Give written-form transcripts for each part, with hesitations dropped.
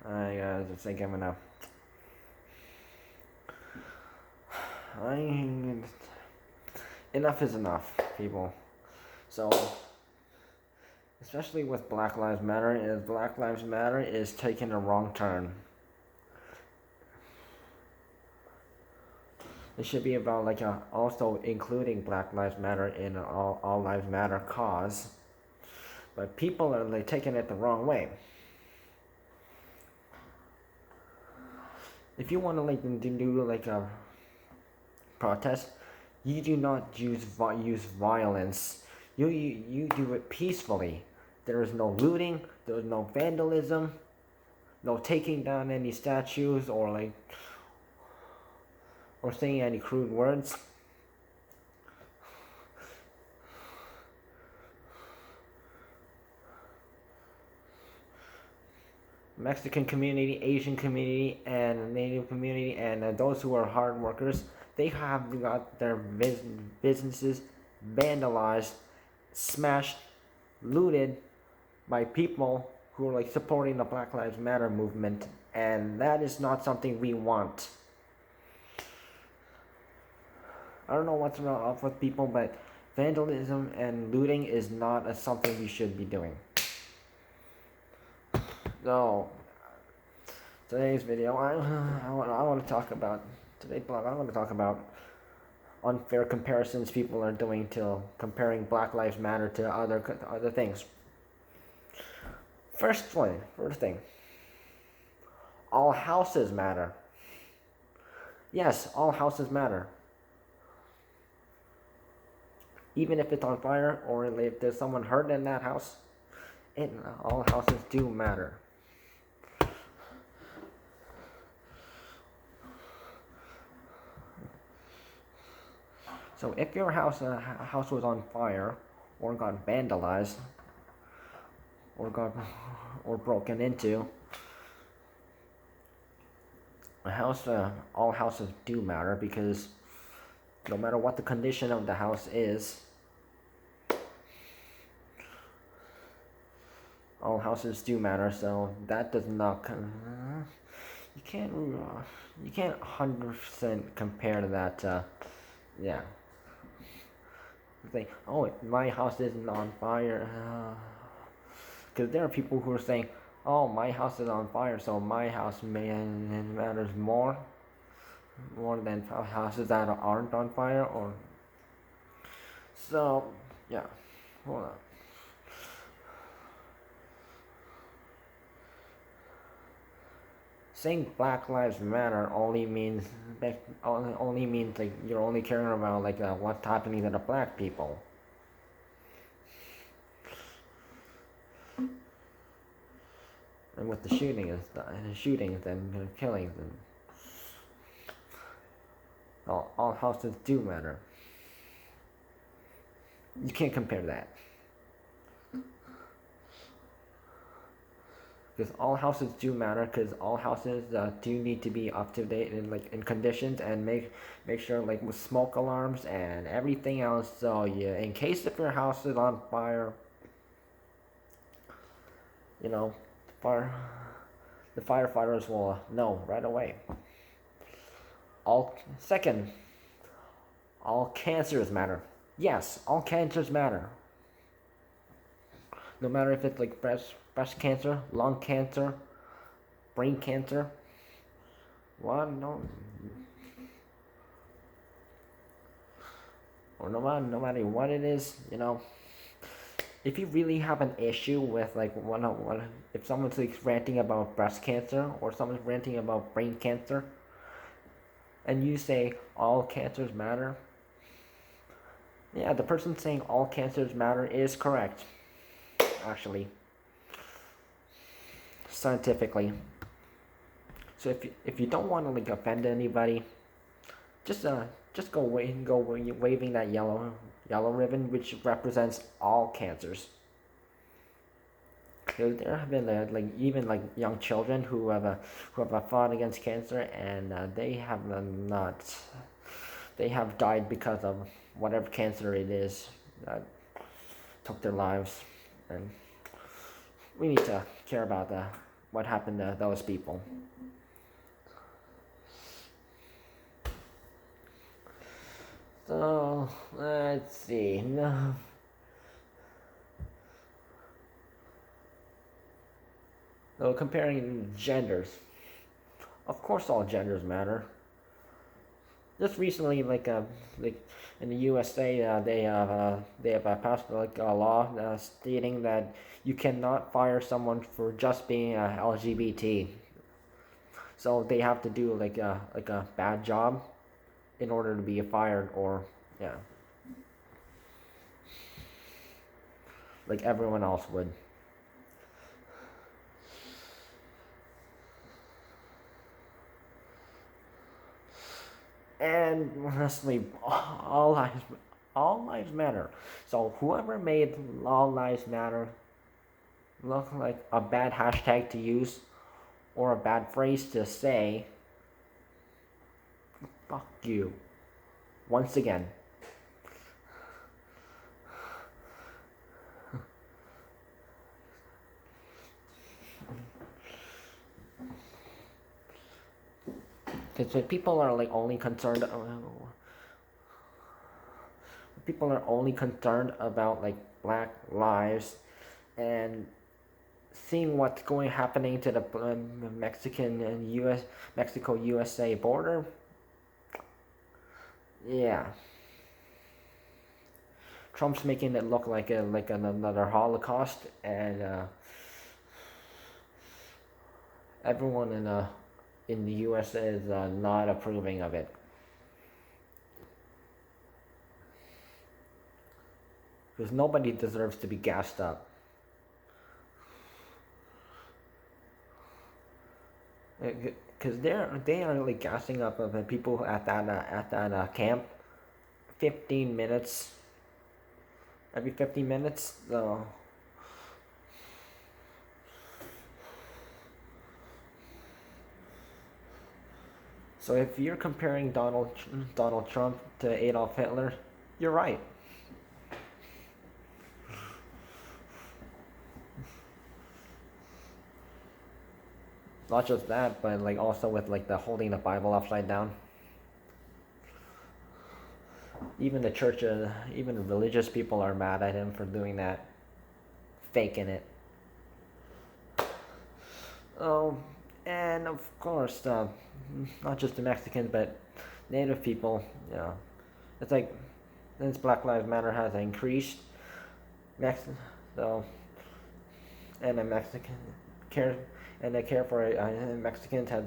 I just think I'm gonna. Enough is enough, people. So, especially with Black Lives Matter, Black Lives Matter is taking a wrong turn. It should be about also including Black Lives Matter in all Lives Matter cause, but people are taking it the wrong way. If you want to do a protest, you do not use violence. You do it peacefully. There is no looting. There is no vandalism. No taking down any statues or saying any crude words. Mexican community, Asian community, and Native community, and those who are hard workers, they have got their businesses vandalized, smashed, looted by people who are supporting the Black Lives Matter movement, and that is not something we want. I don't know what's wrong with people, but vandalism and looting is not something we should be doing. So, today's video, I want to talk about, today's blog, I want to talk about unfair comparisons people are doing to comparing Black Lives Matter to other things. First thing, all houses matter. Yes, all houses matter. Even if it's on fire or if there's someone hurt in that house, all houses do matter. So if your house was on fire, or got vandalized, or broken into, all houses do matter, because no matter what the condition of the house is, all houses do matter. So that does not. You can't 100% compare to that. Yeah. Say, oh, my house isn't on fire. Because there are people who are saying, oh, my house is on fire, so my house matters more than houses that aren't on fire. Or so, yeah. Hold on. Saying Black Lives Matter only means you're only caring about what's happening to the black people. And with the shootings and killings, and all houses do matter. You can't compare that. Because all houses do matter, because all houses do need to be up to date in conditions, and make sure with smoke alarms and everything else. So yeah, in case if your house is on fire, the firefighters will know right away. All cancers matter. Yes, all cancers matter. No matter if it's breast cancer, lung cancer, brain cancer. Or no matter what it is, if you really have an issue with if someone's ranting about breast cancer, or someone's ranting about brain cancer, and you say all cancers matter, yeah, the person saying all cancers matter is correct, actually, scientifically. So if you don't want to offend anybody, just go waving that yellow ribbon, which represents all cancers. There have been even young children who have fought against cancer, and they have died because of whatever cancer it is that took their lives. And we need to care about what happened to those people. So let's see. No. So comparing genders, of course, all genders matter. Just recently, like in the USA, they have passed like a law stating that you cannot fire someone for just being LGBT. So they have to do like a bad job in order to be fired, or yeah, like everyone else would. And honestly, all lives matter. So whoever made all lives matter look like a bad hashtag to use or a bad phrase to say, fuck you. Once again. Because people are like only concerned, people are only concerned about like black lives and seeing what's going happening to the Mexican and Mexico USA border. Yeah, Trump's making it look like another Holocaust, and everyone in the U.S. is not approving of it. Because nobody deserves to be gassed up. Because they are like gassing up of the people at that camp, 15 minutes, every 15 minutes. So if you're comparing Donald Trump to Adolf Hitler, you're right. Not just that, but like also with like the holding the Bible upside down. Even the church, even the religious people are mad at him for doing that, faking it. Oh, and of course, not just the Mexicans, but Native people. You know, it's like since Black Lives Matter has increased, Mex- so and the Mexican care and the care for Mexicans has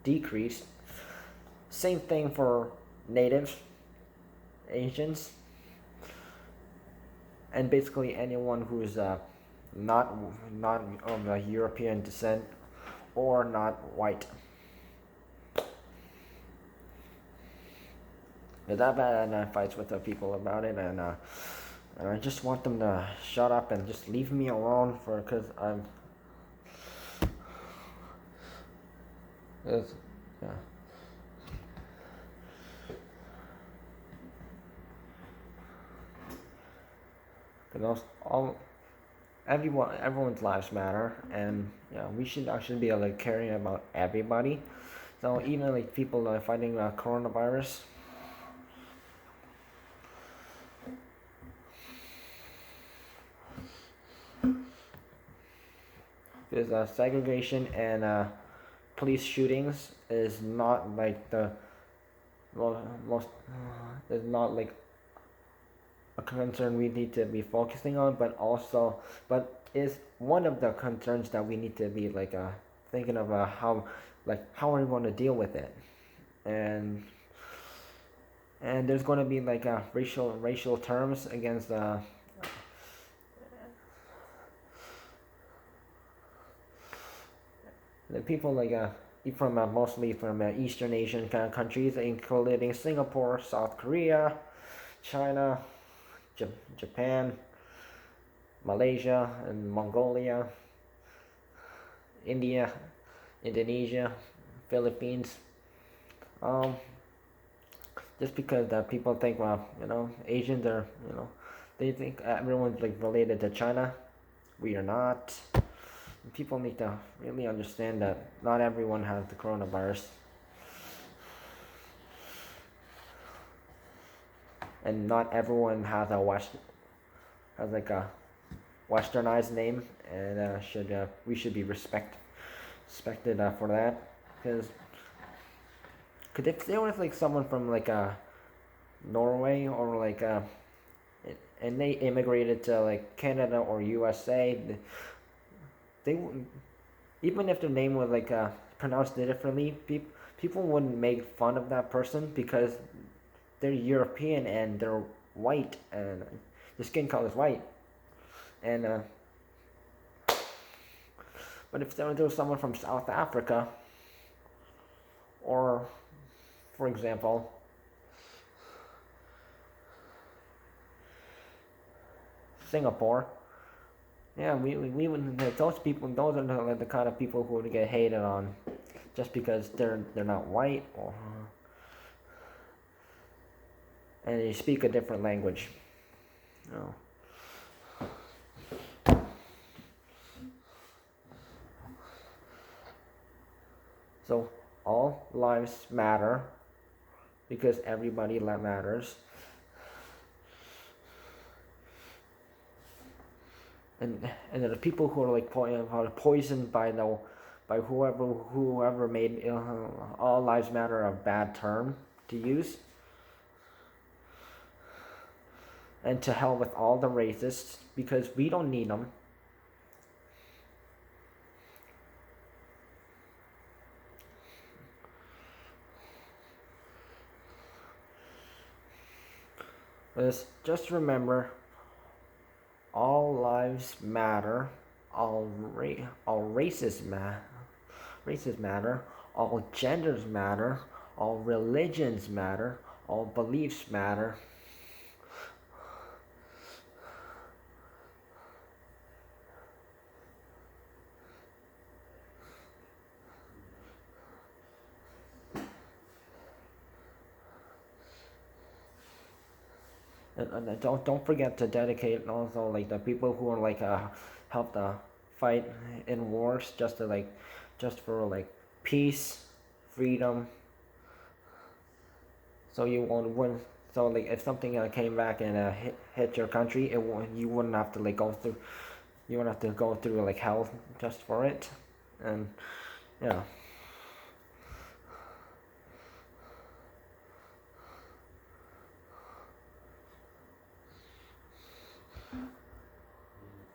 decreased. Same thing for Natives, Asians, and basically anyone who's not not of European descent or not white. Because I've had fights with the people about it, and I just want them to shut up and just leave me alone for because I'm. It's, yeah. Because all everyone's lives matter, and yeah, we should actually be like caring about everybody. So even like people fighting coronavirus, because segregation and police shootings is not like the most is not like a concern we need to be focusing on, but also but is one of the concerns that we need to be like thinking of how are we going to deal with it, and there's going to be like racial terms against the people like from mostly from Eastern Asian kind of countries, including Singapore, South Korea, China, Japan, Malaysia, and Mongolia, India, Indonesia, Philippines. Um, just because people think, well, Asians are, they think everyone's like related to China. We are not. People need to really understand that not everyone has the coronavirus, and not everyone has has like a westernized name, and should we should be respected for that, because if there was like someone from like Norway or like and they immigrated to like Canada or USA, they even if their name was like pronounced differently, people wouldn't make fun of that person because they're European and they're white and the skin color is white. And but if there was someone from South Africa, or for example, Singapore, yeah, we would, those people, those are the kind of people who would get hated on just because they're not white, or and they speak a different language. No. So all lives matter because everybody matters. And there are people who are like poisoned by whoever made all lives matter a bad term to use. And to hell with all the racists because we don't need them. Just remember, all lives matter, all races matter, all genders matter, all religions matter, all beliefs matter. And don't forget to dedicate also like the people who are like help the fight in wars just for like peace, freedom. So you won't win. So like if something came back and hit your country, you wouldn't have to like go through. You wouldn't have to go through like hell just for it, and yeah.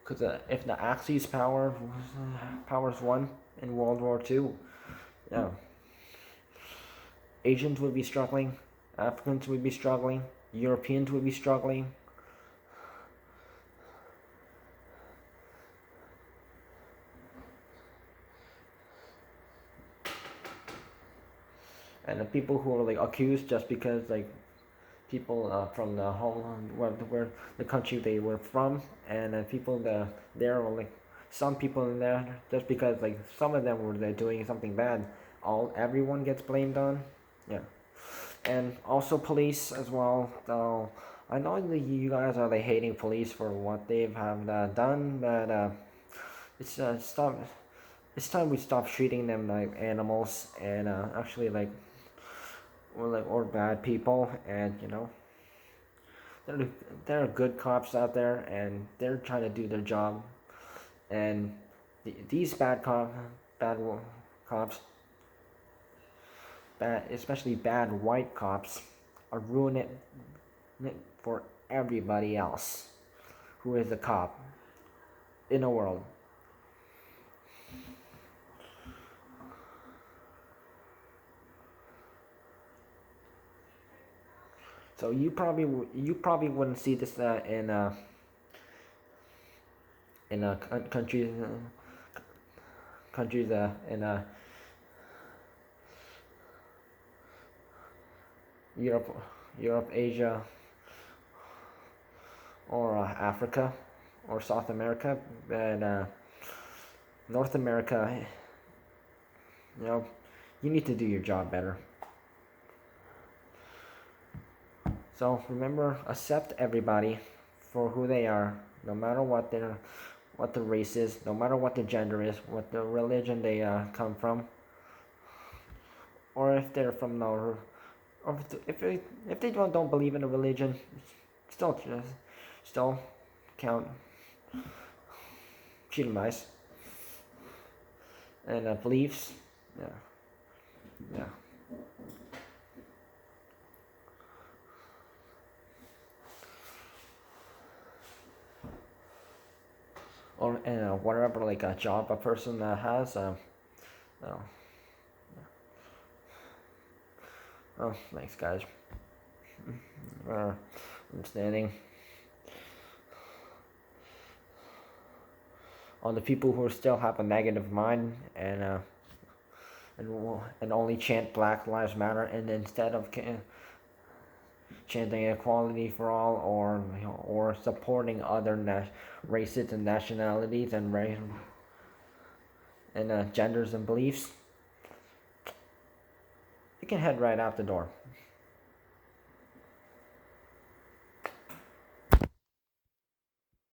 Because if the Axis powers won in World War II, yeah, Asians would be struggling, Africans would be struggling, Europeans would be struggling. And the people who are like accused just because like people from the home where the country they were from, and people there were like some people in there just because like some of them were there doing something bad, everyone gets blamed on, yeah. And also police as well, though I know that you guys are like hating police for what they've have done, but it's time we stop treating them like animals and actually like or bad people, and there, there are good cops out there, and they're trying to do their job. And these bad cops, especially bad white cops, are ruining it for everybody else who is a cop in the world. So you probably wouldn't see this in countries in Europe, Asia, or Africa, or South America, and North America. You know, you need to do your job better. So remember, accept everybody for who they are, no matter what what the race is, no matter what the gender is, what the religion they come from, or if they're from no, or if they don't believe in a religion, still still count, treat them nice, and beliefs, yeah, yeah. Or and whatever like a job a person has, no. Oh, thanks guys. Understanding. On the people who still have a negative mind and only chant Black Lives Matter, and instead of chanting equality for all, or or supporting other races and nationalities and genders and beliefs, you can head right out the door.